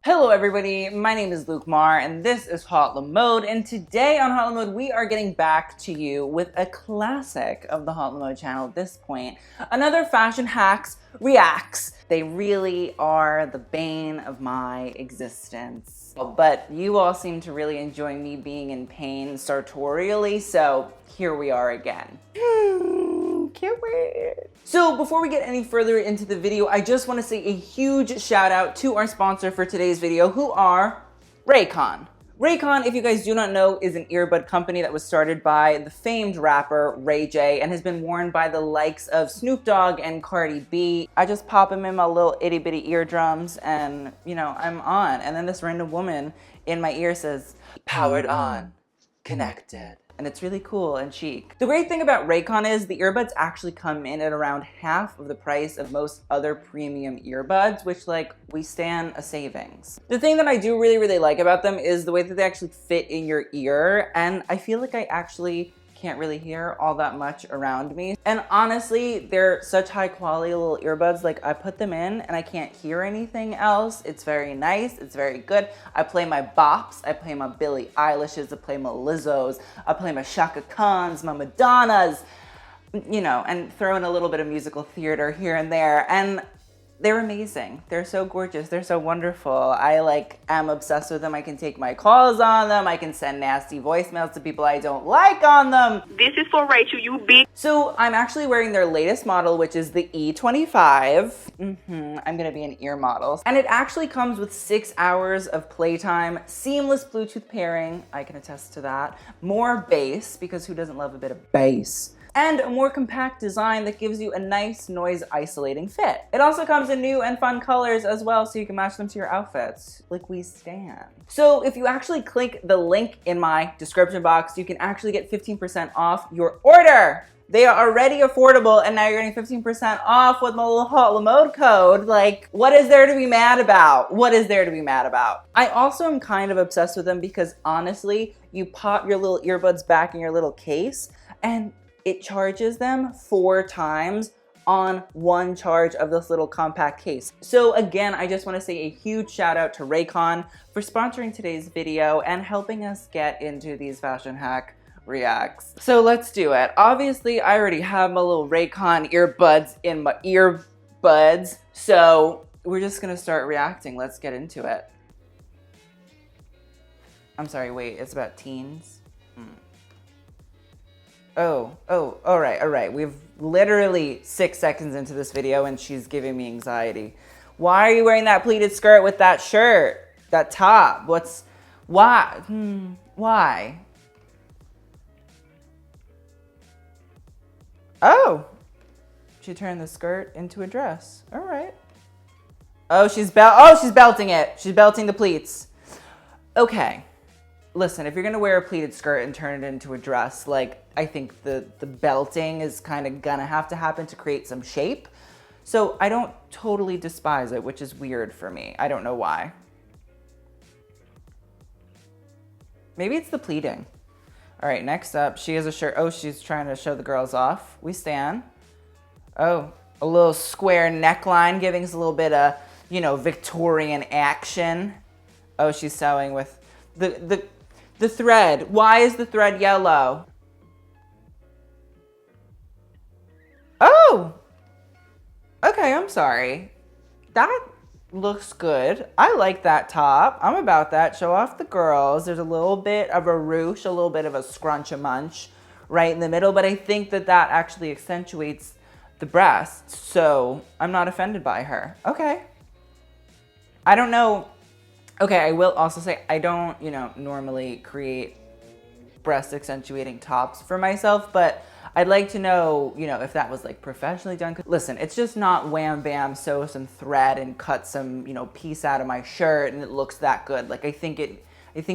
Hello everybody, my name is Luke Marr and this is HauteLeMode, and today on HauteLeMode we are getting back to you with a classic of the HauteLeMode channel at this point. Another fashion hacks reacts. They really are the bane of my existence. But you all seem to really enjoy me being in pain sartorially, so here we are again. Can't wait. So before we get any further into the video, I just want to say a huge shout out to our sponsor for today's video, who are Raycon. Raycon, if you guys do not know, is an earbud company that was started by the famed rapper Ray J and has been worn by the likes of Snoop Dogg and Cardi B. I just pop them in my little itty bitty eardrums and, you know, I'm on. And then this random woman in my ear says, "Powered on, connected." And it's really cool and chic. The great thing about Raycon is the earbuds actually come in at around half of the price of most other premium earbuds, which, like, we stand a savings. The thing that I do really like about them is the way that they actually fit in your ear, and I feel like I actually can't really hear all that much around me. And honestly, they're such high quality little earbuds. Like, I put them in and I can't hear anything else. It's very nice, it's very good. I play my bops, I play my Billie Eilishes, I play my Lizzos, I play my Shaka Khans, my Madonnas, you know, and throw in a little bit of musical theater here and there. And they're amazing. They're so gorgeous. They're so wonderful. I am obsessed with them. I can take my calls on them. I can send nasty voicemails to people I don't like on them. This is for Rachel, you big. So I'm actually wearing their latest model, which is the E25. I'm gonna be an ear model. And it actually comes with 6 hours of playtime, seamless Bluetooth pairing. I can attest to that. More bass, because who doesn't love a bit of bass? And a more compact design that gives you a nice noise isolating fit. It also comes in new and fun colors as well, so you can match them to your outfits, like we stand. So if you actually click the link in my description box, you can actually get 15% off your order. They are already affordable, and now you're getting 15% off with my little HauteLeMode code. Like, what is there to be mad about? What is there to be mad about? I also am kind of obsessed with them because honestly, you pop your little earbuds back in your little case, and it charges them 4 times on one charge of this little compact case. So again, I just want to say a huge shout out to Raycon for sponsoring today's video and helping us get into these fashion hack reacts. So let's do it. Obviously, I already have my little Raycon earbuds in my earbuds, so we're just gonna start reacting. Let's get into it. I'm sorry, wait, it's about teens? Oh, all right. We've literally 6 seconds into this video and she's giving me anxiety. Why are you wearing that pleated skirt with that shirt, that top? Why? Why? Oh, she turned the skirt into a dress. All right. Oh, she's belting it. She's belting the pleats. Okay. Listen, if you're gonna wear a pleated skirt and turn it into a dress, like, I think the belting is kind of gonna have to happen to create some shape. So I don't totally despise it, which is weird for me. I don't know why. Maybe it's the pleating. All right, next up, she has a shirt. Oh, she's trying to show the girls off. We stand. Oh, a little square neckline, giving us a little bit of, you know, Victorian action. Oh, she's sewing with the thread. Why is the thread yellow? Oh! Okay, I'm sorry. That looks good. I like that top. I'm about that. Show off the girls. There's a little bit of a ruche, a little bit of a scrunch-a-munch right in the middle, but I think that that actually accentuates the breasts, so I'm not offended by her. Okay. I don't know. Okay, I will also say I don't, you know, normally create breast accentuating tops for myself, but I'd like to know, you know, if that was like professionally done. Listen, it's just not wham bam, sew some thread and cut some, you know, piece out of my shirt and it looks that good. Like, I think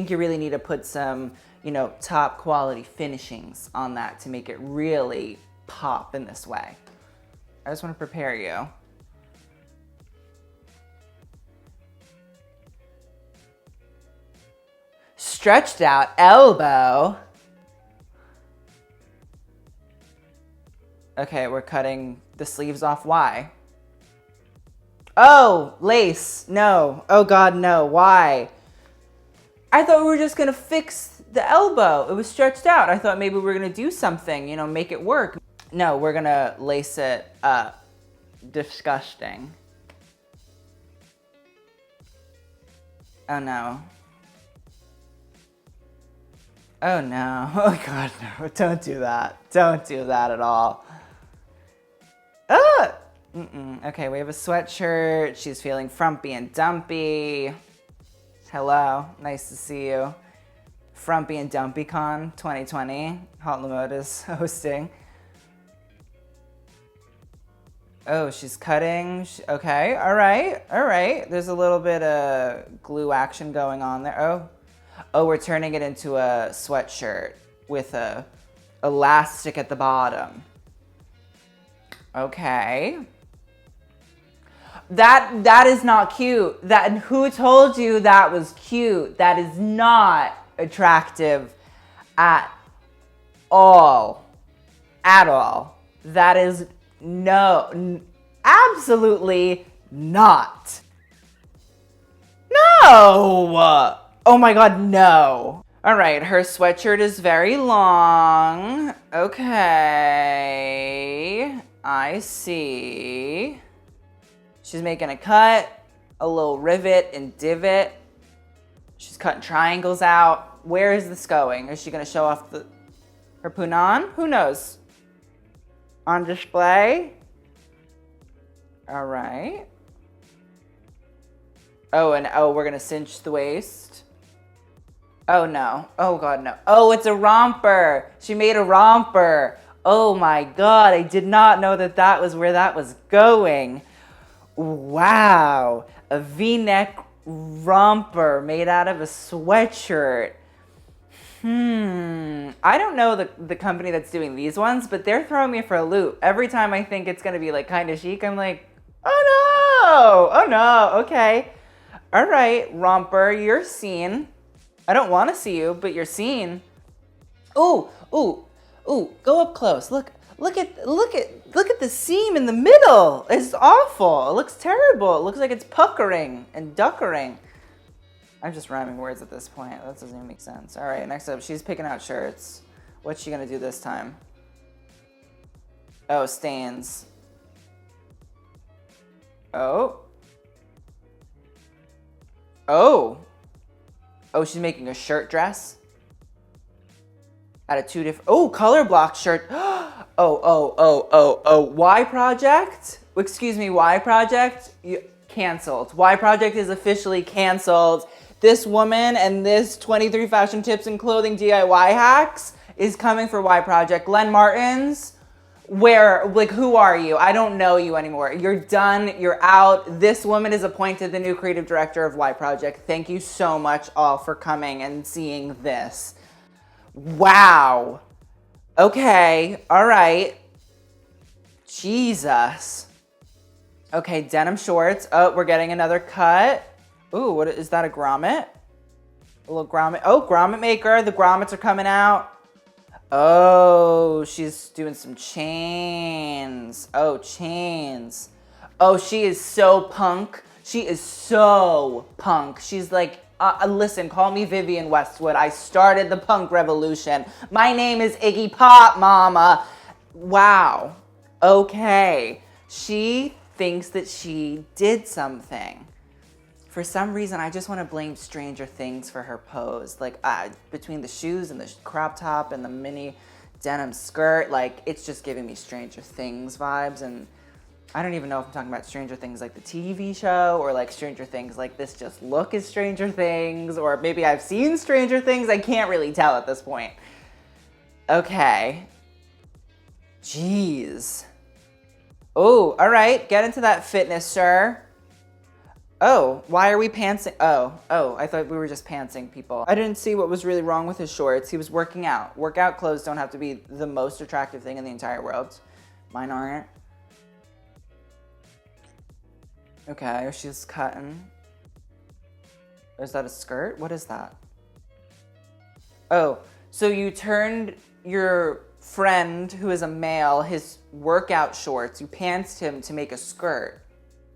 you really need to put some, you know, top quality finishings on that to make it really pop in this way. I just want to prepare you. Stretched out elbow. Okay, we're cutting the sleeves off. Why? Oh, lace. No. Oh God, no. Why? I thought we were just gonna fix the elbow. It was stretched out. I thought maybe we were gonna do something, you know, make it work. No, we're gonna lace it up. Disgusting. Oh no. Oh no. Oh God, no. Don't do that. Don't do that at all. Ah! Okay, we have a sweatshirt. She's feeling frumpy and dumpy. Hello, nice to see you. Frumpy and Dumpy Con 2020. HauteLeMode is hosting. Oh, she's cutting. Okay, all right, all right. There's a little bit of glue action going on there. Oh, we're turning it into a sweatshirt with a elastic at the bottom. Okay. That is not cute. Who told you that was cute? That is not attractive at all. At all. That is absolutely not. No! Oh my God, no. All right, her sweatshirt is very long. Okay, I see. She's making a cut, a little rivet and divot. She's cutting triangles out. Where is this going? Is she gonna show off her punan? Who knows? On display. All right. Oh, we're gonna cinch the waist. Oh no, oh God, no. Oh, it's a romper. She made a romper. Oh my God, I did not know that was where that was going. Wow, a V-neck romper made out of a sweatshirt. I don't know the company that's doing these ones, but they're throwing me for a loop. Every time I think it's gonna be like kind of chic, I'm like, oh no, okay. All right, romper, you're seen. I don't want to see you, but you're seen. Ooh, go up close. Look at the seam in the middle. It's awful. It looks terrible. It looks like it's puckering and duckering. I'm just rhyming words at this point. That doesn't even make sense. All right, next up, she's picking out shirts. What's she gonna do this time? Oh, stains. Oh, she's making a shirt dress out of two different, color block shirt. Y Project? Excuse me, Y Project? Canceled. Y Project is officially canceled. This woman and this 23 fashion tips and clothing DIY hacks is coming for Y Project. Glenn Martins, who are you? I don't know you anymore. You're done, you're out. This woman is appointed the new creative director of Y Project. Thank you so much all for coming and seeing this. Wow. Okay, all right. Jesus. Okay, denim shorts. Oh, we're getting another cut. Ooh, what is that, a grommet? A little grommet. Oh, grommet maker. The grommets are coming out. Oh, she's doing some chains. Oh, chains. Oh, she is so punk. She is so punk. She's like, listen, call me Vivienne Westwood. I started the punk revolution. My name is Iggy Pop, mama. Wow. Okay. She thinks that she did something. For some reason, I just want to blame Stranger Things for her pose. Like, between the shoes and the crop top and the mini denim skirt, like, it's just giving me Stranger Things vibes. And I don't even know if I'm talking about Stranger Things like the TV show, or like Stranger Things like this just look is Stranger Things, or maybe I've seen Stranger Things. I can't really tell at this point. Okay. Jeez. Oh, all right. Get into that fitness, sir. Oh, why are we pantsing? Oh, I thought we were just pantsing people. I didn't see what was really wrong with his shorts. He was working out. Workout clothes don't have to be the most attractive thing in the entire world. Mine aren't. Okay, she's cutting. Is that a skirt? What is that? Oh, so you turned your friend, who is a male, his workout shorts, you pantsed him to make a skirt.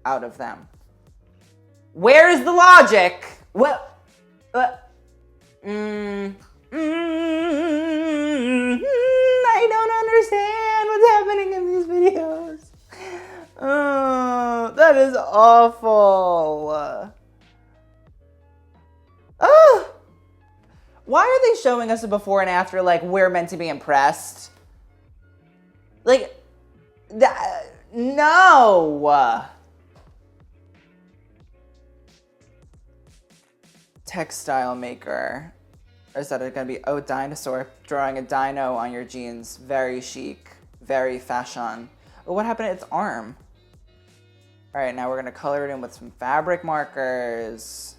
out of them. Where is the logic? What? I don't understand what's happening in these videos. Oh, that is awful. Oh, why are they showing us a before and after like we're meant to be impressed? Like, no. Textile maker. Or is that it gonna be, oh, dinosaur, drawing a dino on your jeans. Very chic, very fashion. Oh, what happened to its arm? All right, now we're gonna color it in with some fabric markers.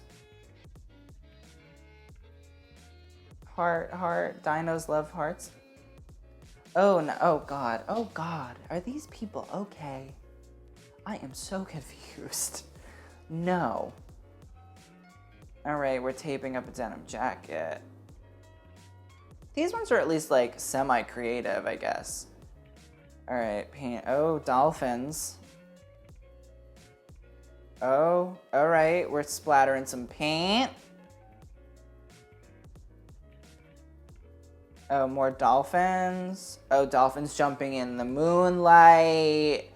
Heart, heart, dinos love hearts. Oh no, oh God, are these people okay? I am so confused. No. All right, we're taping up a denim jacket. These ones are at least like semi-creative, I guess. All right, paint, oh, dolphins. Oh, all right, we're splattering some paint. Oh, more dolphins. Oh, dolphins jumping in the moonlight.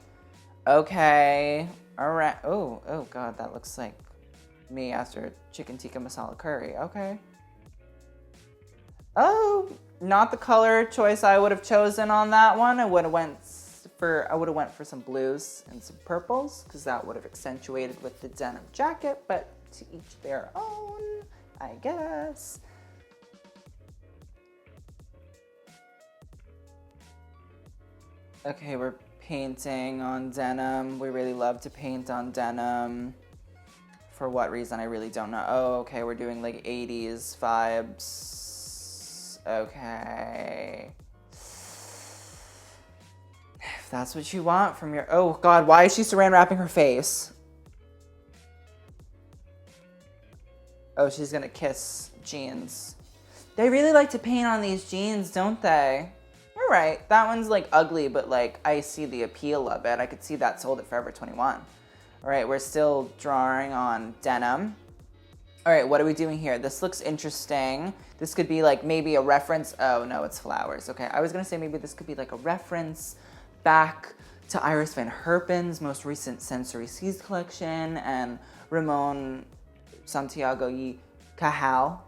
Okay, all right. Oh God, that looks like me after chicken tikka masala curry. Okay. Oh, not the color choice I would have chosen on that one. I would have went for some blues and some purples because that would have accentuated with the denim jacket, but to each their own, I guess. Okay, we're painting on denim. We really love to paint on denim. For what reason, I really don't know. Oh, okay, we're doing like 80s vibes. Okay. If that's what you want from your... Oh, God, why is she saran wrapping her face? Oh, she's gonna kiss jeans. They really like to paint on these jeans, don't they? You're right. That one's like ugly, but like I see the appeal of it. I could see that sold at Forever 21. All right, we're still drawing on denim. All right, what are we doing here? This looks interesting. This could be like maybe a reference. Oh no, it's flowers. Okay, I was gonna say maybe this could be like a reference back to Iris Van Herpen's most recent Sensory Seas collection and Ramon Santiago y Cajal.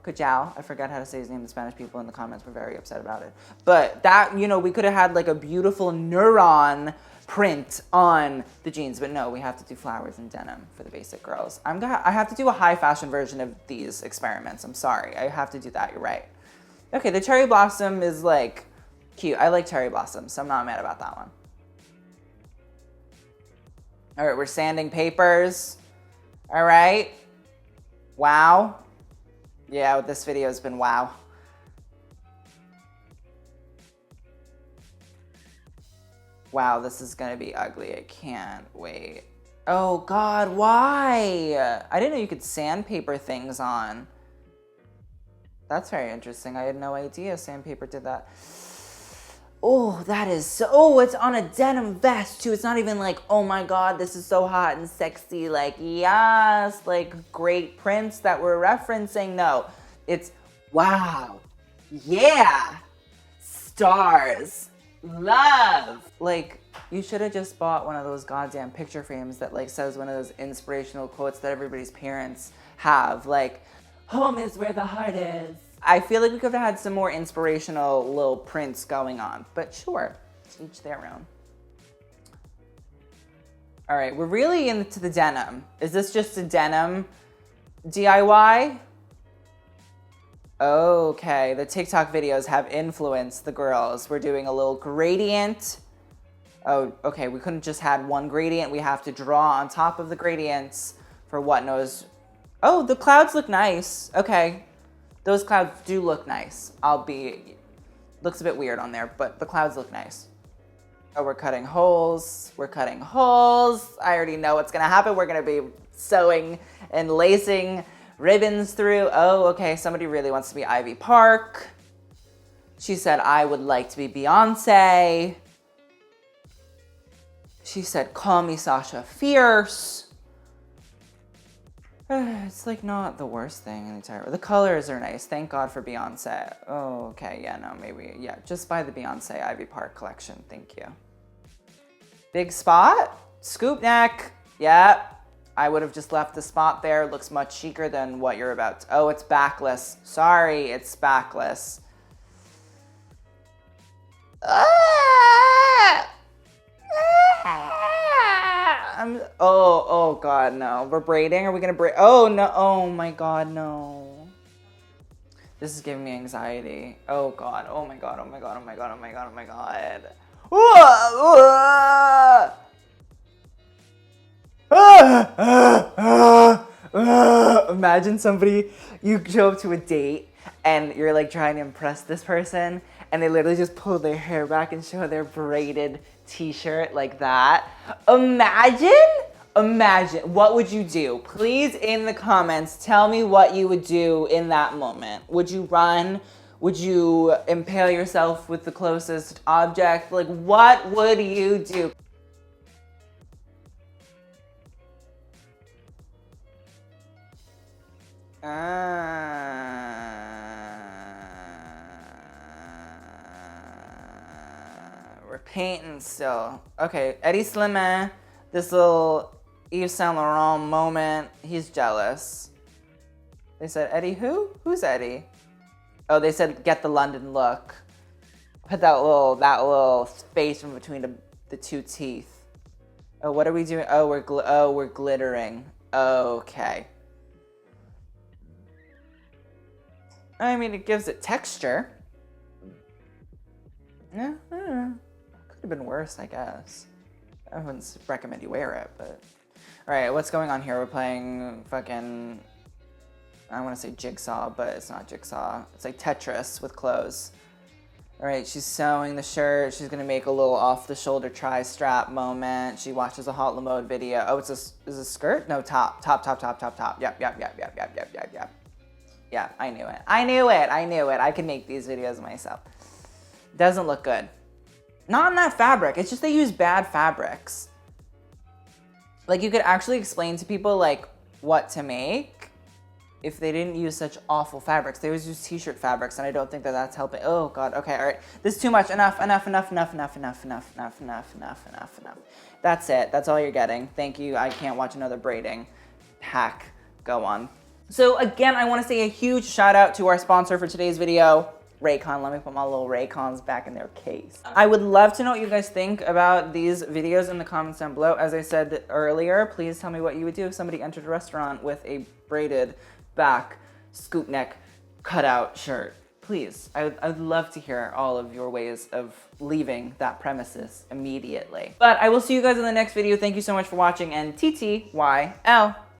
I forgot how to say his name. The Spanish people in the comments were very upset about it. But that, you know, we could have had like a beautiful neuron print on the jeans, but no, we have to do flowers and denim for the basic girls. I have to do a high fashion version of these experiments. I'm sorry, I have to do that, you're right. Okay, the cherry blossom is like cute. I like cherry blossoms, so I'm not mad about that one. All right, we're sanding papers. All right. Wow. Yeah, this video has been wow. Wow, this is gonna be ugly. I can't wait. Oh God, why? I didn't know you could sandpaper things on. That's very interesting. I had no idea sandpaper did that. Oh, that is so, oh, it's on a denim vest too. It's not even like, oh my God, this is so hot and sexy. Like, yes, like great prints that we're referencing. No, it's, wow, yeah, stars. Love. Like, you should have just bought one of those goddamn picture frames that like says one of those inspirational quotes that everybody's parents have, like, home is where the heart is. I feel like we could have had some more inspirational little prints going on, but sure, each their own. All right, we're really into the denim. Is this just a denim DIY? Okay, the TikTok videos have influenced the girls. We're doing a little gradient. Oh, okay, we couldn't just had one gradient. We have to draw on top of the gradients for what knows. Oh, the clouds look nice. Okay, those clouds do look nice. Looks a bit weird on there, but the clouds look nice. Oh, we're cutting holes. We're cutting holes. I already know what's gonna happen. We're gonna be sewing and lacing ribbons through. Oh, okay, somebody really wants to be Ivy Park. She said, I would like to be Beyonce. She said, call me Sasha Fierce. It's like not the worst thing in the entire. The colors are nice. Thank God for Beyonce. Oh, okay. Yeah, no, maybe. Yeah, just buy the Beyonce Ivy Park collection. Thank you. Big spot? Scoop neck. Yeah. I would have just left the spot there. It looks much chicer than what you're about to. Oh, it's backless. Sorry, it's backless. Oh God, no. We're braiding. Are we gonna braid? Oh no. Oh my God, no. This is giving me anxiety. Oh God. Oh my God. Oh my God. Oh my God. Oh my God. Oh my God. Imagine somebody, you show up to a date and you're like trying to impress this person and they literally just pull their hair back and show their braided t-shirt like that. Imagine, what would you do? Please in the comments, tell me what you would do in that moment. Would you run? Would you impale yourself with the closest object? Like, what would you do? We're painting still. Okay, Eddie Slimane, this little Yves Saint Laurent moment. He's jealous. They said, Eddie who? Who's Eddie? Oh, they said, get the London look. Put that little space in between the two teeth. Oh, what are we doing? Oh, we're glittering. Okay. I mean, it gives it texture. Yeah, could have been worse, I guess. I wouldn't recommend you wear it, but... Alright, what's going on here? We're playing fucking... I want to say jigsaw, but it's not jigsaw. It's like Tetris with clothes. Alright, she's sewing the shirt. She's gonna make a little off-the-shoulder tri-strap moment. She watches a HauteLeMode video. Oh, is a skirt? No, top. Yep. Yeah, I knew it. I can make these videos myself. Doesn't look good. Not on that fabric. It's just they use bad fabrics. Like, you could actually explain to people, like, what to make if they didn't use such awful fabrics. They always use t-shirt fabrics, and I don't think that that's helping. Oh, God. Okay, all right. This is too much. Enough. That's it. That's all you're getting. Thank you. I can't watch another braiding hack. Go on. So, again, I want to say a huge shout out to our sponsor for today's video, Raycon. Let me put my little Raycons back in their case. I would love to know what you guys think about these videos in the comments down below. As I said earlier, please tell me what you would do if somebody entered a restaurant with a braided back, scoop neck, cutout shirt. Please, I'd love to hear all of your ways of leaving that premises immediately. But I will see you guys in the next video. Thank you so much for watching, and TTYL.